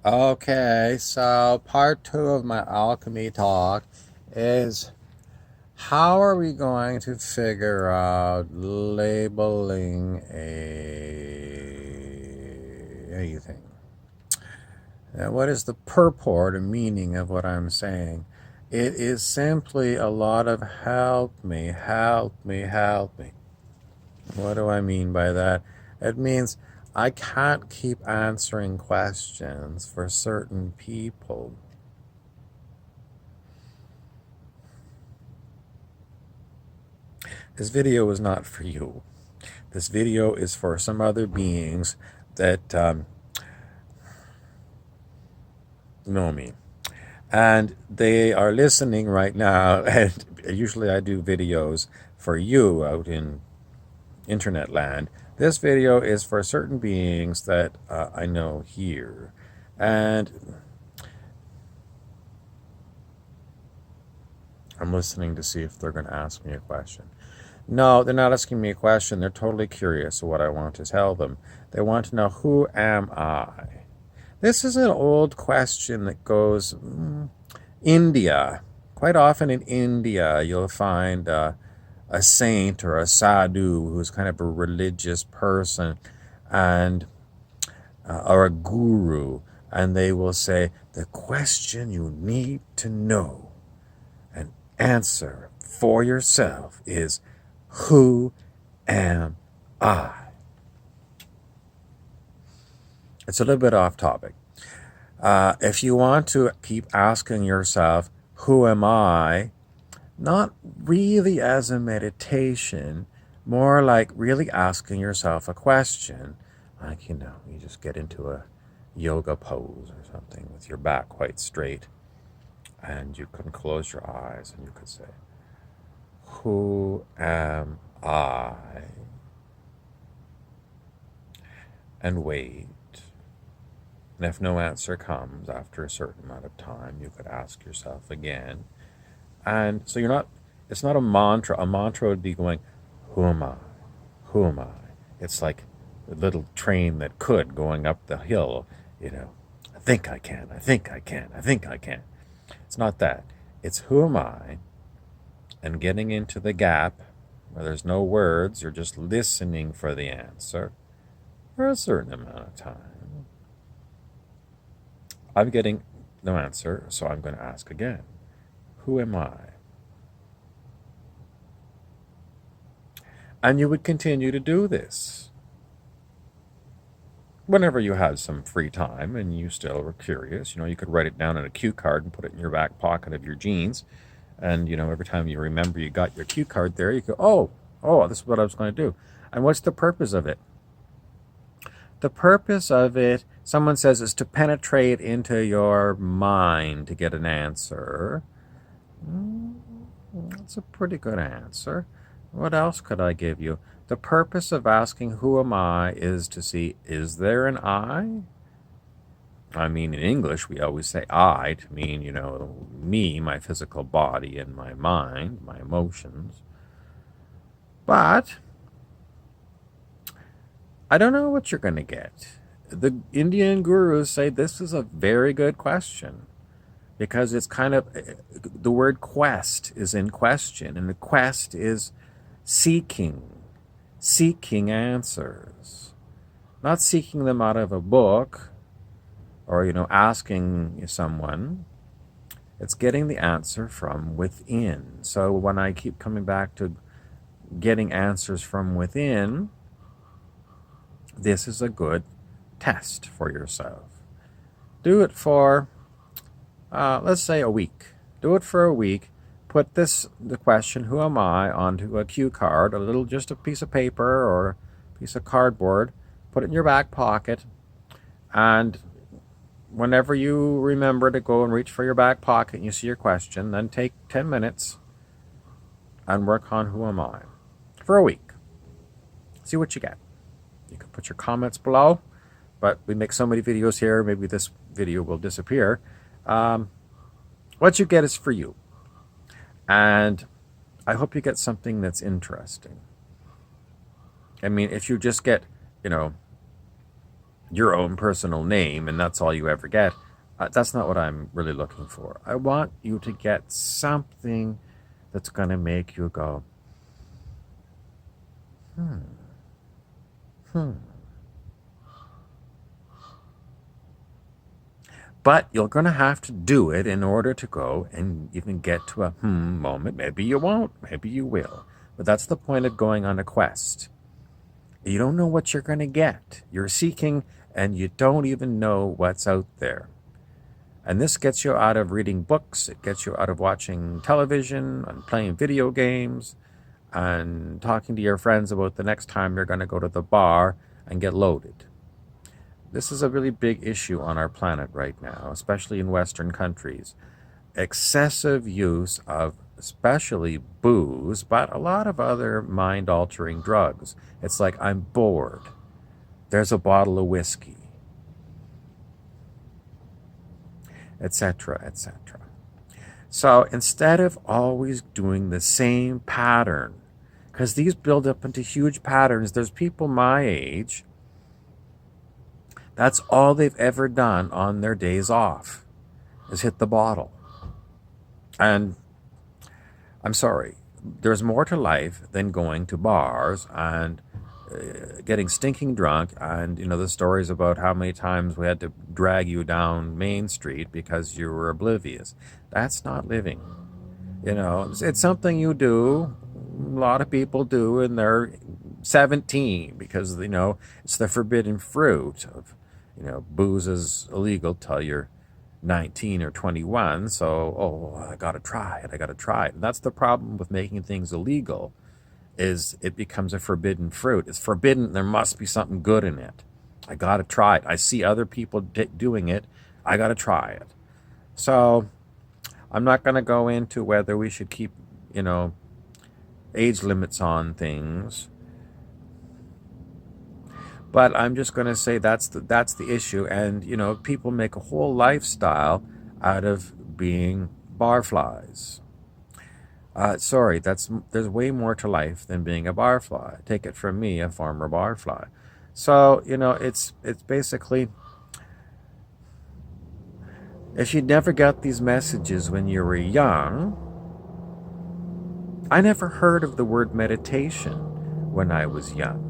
Okay, so part two of my alchemy talk is how are we going to figure out labeling anything? Now, what is the purport or meaning of what I'm saying? It is simply a lot of help me, help me, help me. What do I mean by that? It means I can't keep answering questions for certain people. This video is not for you. This video is for some other beings that know me. And they are listening right now. And usually I do videos for you out in internet land. This video is for certain beings that I know here. And I'm listening to see if they're going to ask me a question. No, they're not asking me a question. They're totally curious of what I want to tell them. They want to know, who am I? This is an old question that goes, India. Quite often in India, you'll find a saint or a sadhu who's kind of a religious person, and or a guru, and they will say, the question you need to know and answer for yourself is, who am I? It's a little bit off topic. If you want to keep asking yourself, who am I? Not really as a meditation, more like really asking yourself a question. Like, you just get into a yoga pose or something with your back quite straight, and you can close your eyes and you could say, who am I? And wait. And if no answer comes after a certain amount of time, you could ask yourself again. And so it's not a mantra. A mantra would be going, who am I? Who am I? It's like a little train that could going up the hill, I think I can, I think I can, I think I can. It's not that. It's who am I? And getting into the gap where there's no words, you're just listening for the answer for a certain amount of time. I'm getting no answer, so I'm going to ask again. Who am I? And you would continue to do this whenever you had some free time and you still were curious. You could write it down on a cue card and put it in your back pocket of your jeans. And, every time you remember you got your cue card there, you go, oh, this is what I was going to do. And what's the purpose of it? The purpose of it, someone says, is to penetrate into your mind to get an answer. That's a pretty good answer. What else could I give you? The purpose of asking who am I is to see, is there an I? I mean, in English, we always say I to mean, me, my physical body, and my mind, my emotions. But I don't know what you're going to get. The Indian gurus say this is a very good question because it's kind of, the word quest is in question, and the quest is seeking answers, not seeking them out of a book or, asking someone. It's getting the answer from within. So when I keep coming back to getting answers from within, this is a good test for yourself. Do it for, let's say, a week. Do it for a week. Put the question, who am I, onto a cue card, just a piece of paper or a piece of cardboard. Put it in your back pocket. And whenever you remember to go and reach for your back pocket and you see your question, then take 10 minutes and work on who am I for a week. See what you get. You can put your comments below, but we make so many videos here, maybe this video will disappear. What you get is for you. And I hope you get something that's interesting. I mean, if you just get, your own personal name and that's all you ever get. That's not what I'm really looking for. I want you to get something that's going to make you go, hmm, hmm. But you're going to have to do it in order to go and even get to a moment. Maybe you won't, maybe you will. But that's the point of going on a quest. You don't know what you're going to get. You're seeking and you don't even know what's out there. And this gets you out of reading books, it gets you out of watching television and playing video games and talking to your friends about the next time you're going to go to the bar and get loaded. This is a really big issue on our planet right now, especially in Western countries. Excessive use of especially booze, but a lot of other mind-altering drugs. It's like, I'm bored. There's a bottle of whiskey, etc., etc. So instead of always doing the same pattern, because these build up into huge patterns, there's people my age, that's all they've ever done on their days off, is hit the bottle. And I'm sorry, there's more to life than going to bars and getting stinking drunk, and the stories about how many times we had to drag you down Main Street because you were oblivious. That's not living. It's something you do. A lot of people do, and they're 17 because it's the forbidden fruit of booze is illegal till you're 19 or 21. So I gotta try it. And that's the problem with making things illegal, is it becomes a forbidden fruit. It's forbidden, there must be something good in it. I gotta try it. I see other people doing it, I gotta try it. So I'm not gonna go into whether we should keep age limits on things, but I'm just gonna say that's the issue. And people make a whole lifestyle out of being barflies. Sorry, there's way more to life than being a barfly. Take it from me, a former barfly. So it's basically, if you never got these messages when you were young, I never heard of the word meditation when I was young.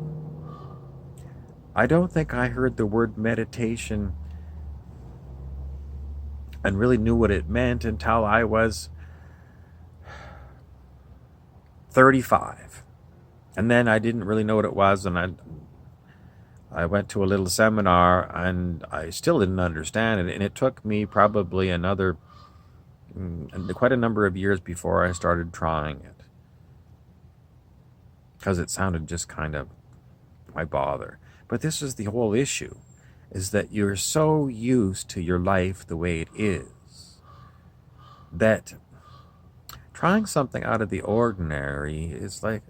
I don't think I heard the word meditation and really knew what it meant until I was 35. And then I didn't really know what it was, and I went to a little seminar and I still didn't understand it, and it took me probably quite a number of years before I started trying it, because it sounded just kind of, why bother? But this is the whole issue, is that you're so used to your life the way it is that trying something out of the ordinary is like,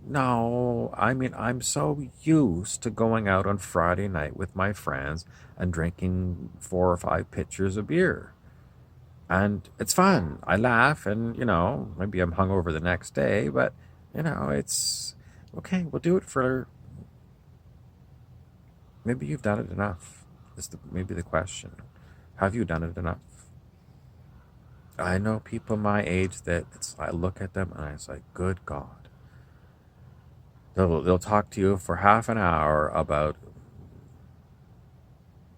no. I mean, I'm so used to going out on Friday night with my friends and drinking 4 or 5 pitchers of beer. And it's fun. I laugh, and maybe I'm hungover the next day, but it's okay. We'll do it for, maybe you've done it enough. Is maybe the question. Have you done it enough? I know people my age that I look at them and I say, good God. They'll talk to you for half an hour about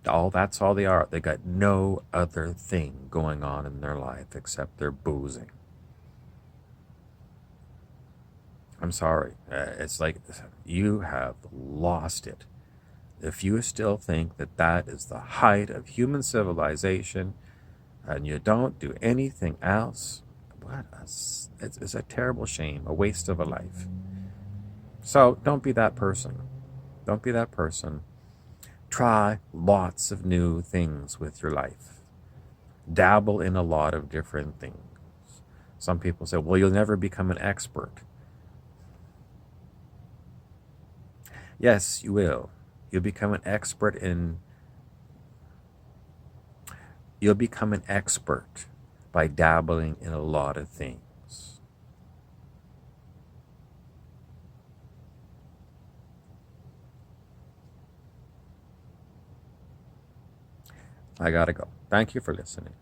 that's all they are. They got no other thing going on in their life except their boozing. I'm sorry. It's like you have lost it. If you still think that is the height of human civilization and you don't do anything else, it's a terrible shame, a waste of a life. So don't be that person. Don't be that person. Try lots of new things with your life. Dabble in a lot of different things. Some people say, well, you'll never become an expert. Yes, you will. You'll become an expert by dabbling in a lot of things. I gotta go. Thank you for listening.